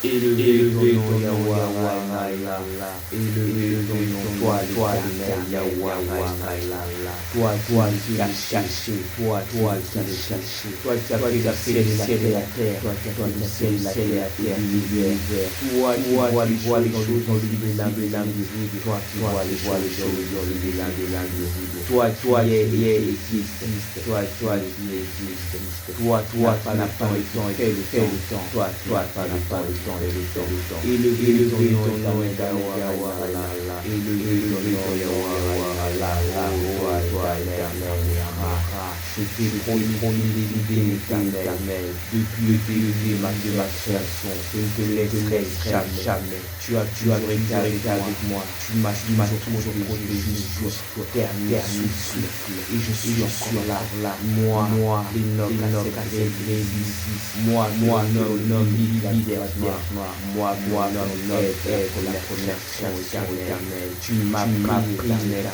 Élevé ton nom, Yahweh, élevé ton nom, toi l'éternel, Yahweh, toi qui es caché, toi qui es caché, toi qui as fait le ciel et la terre, toi qui as fait le ciel et la terre, l'univers, toi qui vois les choses dans l'invisible, toi qui vois les choses dans l'invisible, toi qui existe, toi qui existe, toi n'a pas le temps et fait le temps, toi pas le temps et le temps, élevé ton nom, Yahweh, élevé ton nom, Yahweh, toi éternel, je t'ai promis l'éternel, depuis le début de ma création, je ne te laisserai jamais, tu as été avec moi, tu m'as toujours protégé jusqu'au dernier souffle, et je suis encore là, moi, Enoch, moi, non, moi, pour la première éternelle, tu m'as pris dans ta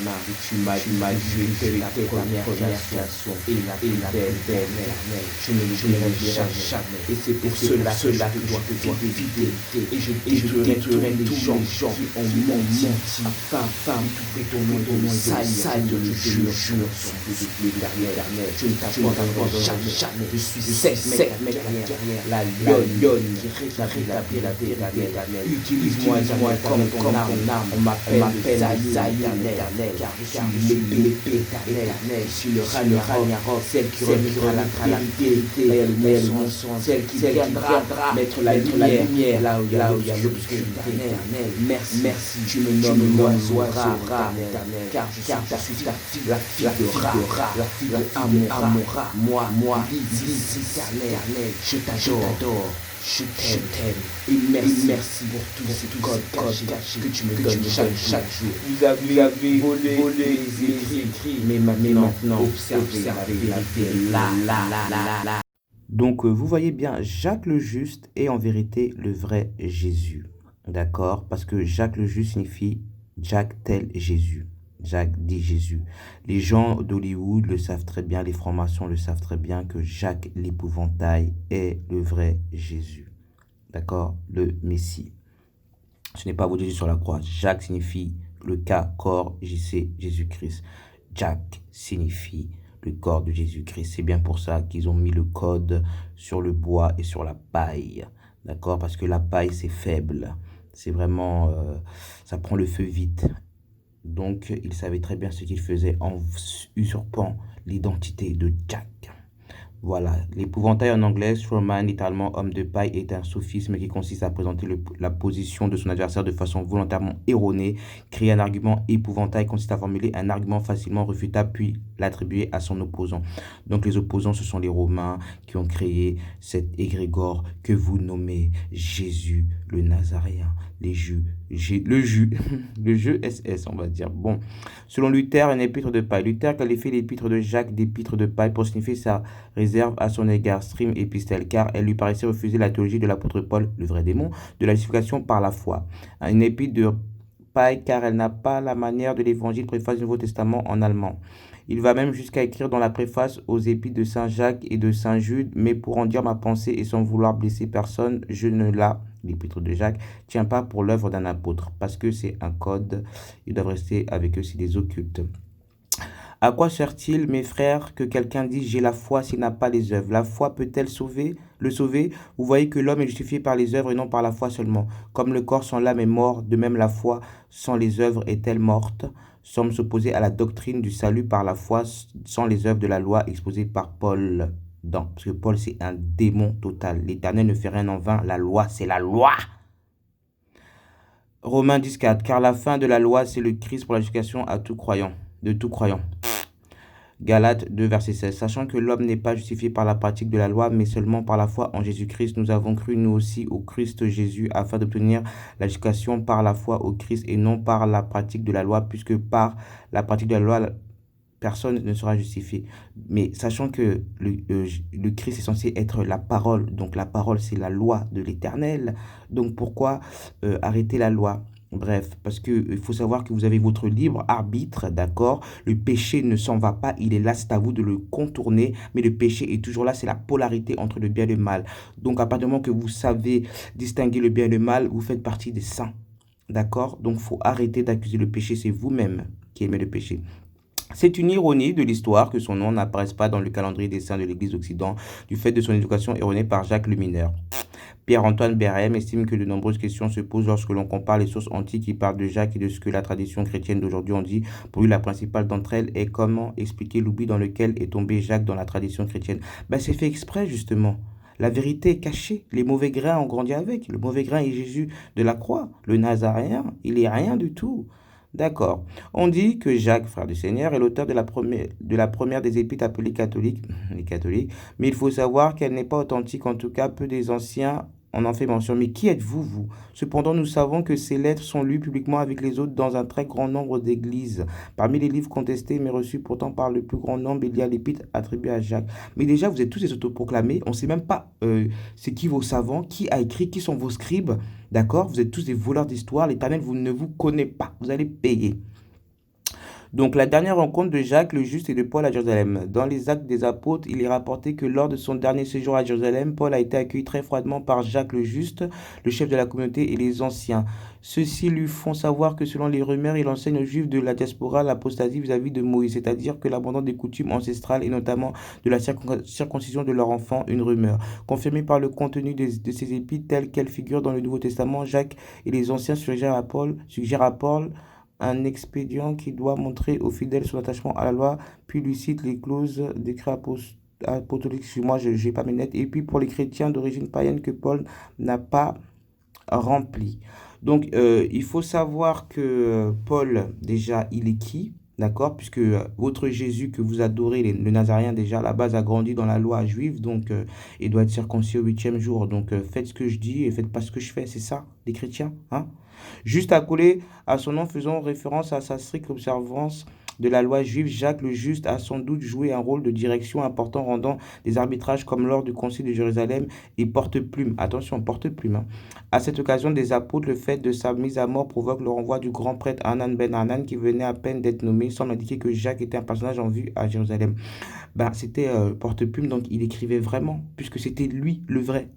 main, tu m'as jeté ta première création, et la dernière, je ne le jamais, et c'est pour cela que je dois te fidélité, et je détruirai les gens qui ont menti, afin de ton nom et salir, je jure sur l'éternel, je ne t'abandonnerai jamais, je suis sec, la lionne qui rétablit la vérité, utilise-moi comme ton arme, on m'appelle Zaï-Éternel, car je suis l'épée éternelle, je suis le Ragnarok, celle qui reviendra la vérité, celle qui viendra mettre la lumière là où il y a l'obscurité. Merci, tu me nommes l'oiseau rare, car je suis ta fille, la fille de Ra, la fille de Amora, moi, éternel, je t'adore. Je t'aime et merci pour tous ces codes cachés que tu me donnes chaque jour. Vous avez volé les écrits, mais maintenant observez la vérité là. Donc, vous voyez bien, Jacques le Juste est en vérité le vrai Jésus. D'accord? Parce que Jacques le Juste signifie Jacques tel Jésus. Jacques dit Jésus. Les gens d'Hollywood le savent très bien, les francs-maçons le savent très bien que Jacques l'épouvantail est le vrai Jésus. D'accord? Le Messie. Ce n'est pas votre Jésus sur la croix. Jacques signifie le cas, corps, JC, Jésus-Christ. Jacques signifie le corps de Jésus-Christ. C'est bien pour ça qu'ils ont mis le code sur le bois et sur la paille. D'accord? Parce que la paille, c'est faible. C'est vraiment... ça prend le feu vite. Donc, ils savaient très bien ce qu'ils faisaient en usurpant l'identité de Jack. Voilà, l'épouvantail en anglais, strawman, littéralement homme de paille, est un sophisme qui consiste à présenter la position de son adversaire de façon volontairement erronée. Créer un argument épouvantail consiste à formuler un argument facilement réfutable puis l'attribuer à son opposant. Donc les opposants, ce sont les Romains qui ont créé cet égrégore que vous nommez Jésus le Nazaréen. Le jeu SS, on va dire. Bon, selon Luther, une épître de paille. Luther qualifie l'épître de Jacques d'épître de paille pour signifier sa réserve à son égard, stream épistel, car elle lui paraissait refuser la théologie de l'apôtre Paul, le vrai démon, de la justification par la foi. Une épître de paille, car elle n'a pas la manière de l'évangile préface du Nouveau Testament en allemand. Il va même jusqu'à écrire dans la préface aux épîtres de Saint Jacques et de Saint Jude, mais pour en dire ma pensée et sans vouloir blesser personne, je ne l'épître de Jacques, tient pas pour l'œuvre d'un apôtre, parce que c'est un code, ils doivent rester avec eux, c'est des occultes. À quoi sert-il, mes frères, que quelqu'un dise « j'ai la foi » s'il n'a pas les œuvres? La foi peut-elle le sauver? Vous voyez que l'homme est justifié par les œuvres et non par la foi seulement. Comme le corps sans l'âme est mort, de même la foi sans les œuvres est-elle morte? Semble s'opposer à la doctrine du salut par la foi sans les œuvres de la loi exposée par Paul. Parce que Paul, c'est un démon total. L'Éternel ne fait rien en vain. La loi, c'est la loi. Romains 10,4. Car la fin de la loi, c'est le Christ pour la justification à tout croyant, de tout croyant. Galates 2, verset 16. Sachant que l'homme n'est pas justifié par la pratique de la loi, mais seulement par la foi en Jésus-Christ, nous avons cru nous aussi au Christ Jésus, afin d'obtenir la justification par la foi au Christ et non par la pratique de la loi, puisque par la pratique de la loi, personne ne sera justifié. Mais sachant que le Christ est censé être la parole, donc la parole c'est la loi de l'Éternel, donc pourquoi arrêter la loi? Bref, parce qu'il faut savoir que vous avez votre libre arbitre, d'accord? Le péché ne s'en va pas, il est là, c'est à vous de le contourner, mais le péché est toujours là, c'est la polarité entre le bien et le mal. Donc à partir du moment que vous savez distinguer le bien et le mal, vous faites partie des saints, d'accord? Donc il faut arrêter d'accuser le péché, c'est vous-même qui aimez le péché. C'est une ironie de l'histoire que son nom n'apparaisse pas dans le calendrier des saints de l'Église d'Occident du fait de son éducation erronée par Jacques le Mineur. Pierre-Antoine Berhem estime que de nombreuses questions se posent lorsque l'on compare les sources antiques qui parlent de Jacques et de ce que la tradition chrétienne d'aujourd'hui en dit. Pour lui, la principale d'entre elles est comment expliquer l'oubli dans lequel est tombé Jacques dans la tradition chrétienne. C'est fait exprès justement. La vérité est cachée. Les mauvais grains ont grandi avec. Le mauvais grain est Jésus de la croix. Le Nazaréen, il est rien du tout. D'accord. On dit que Jacques, frère du Seigneur, est l'auteur de la première des épîtres appelées catholiques, les catholiques, mais il faut savoir qu'elle n'est pas authentique, en tout cas peu des anciens en fait mention. Mais qui êtes-vous, vous? Cependant, nous savons que ces lettres sont lues publiquement avec les autres dans un très grand nombre d'églises. Parmi les livres contestés mais reçus pourtant par le plus grand nombre, il y a l'épître attribuée à Jacques. Mais déjà, vous êtes tous des autoproclamés. On ne sait même pas c'est qui vos savants, qui a écrit, qui sont vos scribes. D'accord? Vous êtes tous des voleurs d'histoire. L'Éternel ne vous connaît pas. Vous allez payer. Donc la dernière rencontre de Jacques le Juste et de Paul à Jérusalem. Dans les Actes des Apôtres, il est rapporté que lors de son dernier séjour à Jérusalem, Paul a été accueilli très froidement par Jacques le Juste, le chef de la communauté et les anciens. Ceux-ci lui font savoir que selon les rumeurs, il enseigne aux Juifs de la diaspora l'apostasie vis-à-vis de Moïse, c'est-à-dire que l'abandon des coutumes ancestrales et notamment de la circoncision de leur enfant, une rumeur. Confirmée par le contenu de ces épîtres telles qu'elles figurent dans le Nouveau Testament, Jacques et les anciens suggèrent à Paul un expédient qui doit montrer aux fidèles son attachement à la loi, puis lui cite les clauses d'écrit apostoliques, moi je n'ai pas mes nettes, et puis pour les chrétiens d'origine païenne que Paul n'a pas rempli. Donc il faut savoir que Paul, déjà, il est qui? D'accord? Puisque votre Jésus que vous adorez, le Nazaréen, déjà à la base a grandi dans la loi juive, donc il doit être circoncis au 8e jour. Donc faites ce que je dis et faites pas ce que je fais, c'est ça, les chrétiens, hein? Juste accolé à son nom, faisant référence à sa stricte observance de la loi juive, Jacques le Juste a sans doute joué un rôle de direction important, rendant des arbitrages comme lors du concile de Jérusalem et porte-plume. Attention, porte-plume. Hein. À cette occasion des apôtres, le fait de sa mise à mort provoque le renvoi du grand prêtre Hanan ben Hanan qui venait à peine d'être nommé, sans indiquer que Jacques était un personnage en vue à Jérusalem. C'était porte-plume, donc il écrivait vraiment, puisque c'était lui le vrai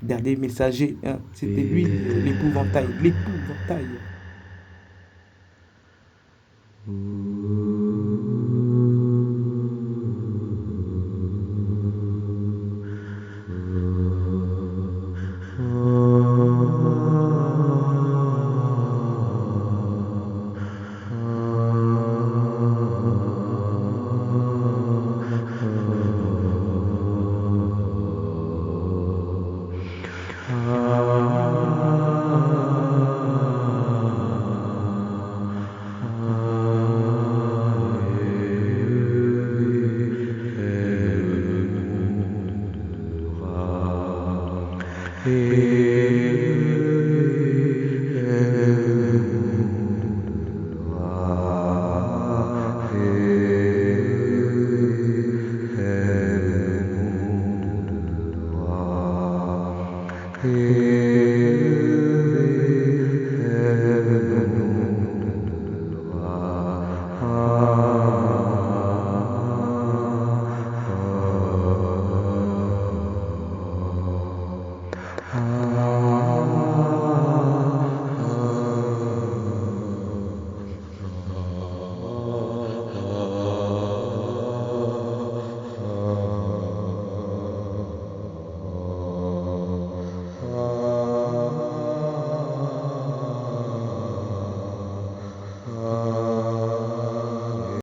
dernier messager. Hein. C'était lui l'épouvantail, l'épouvantail.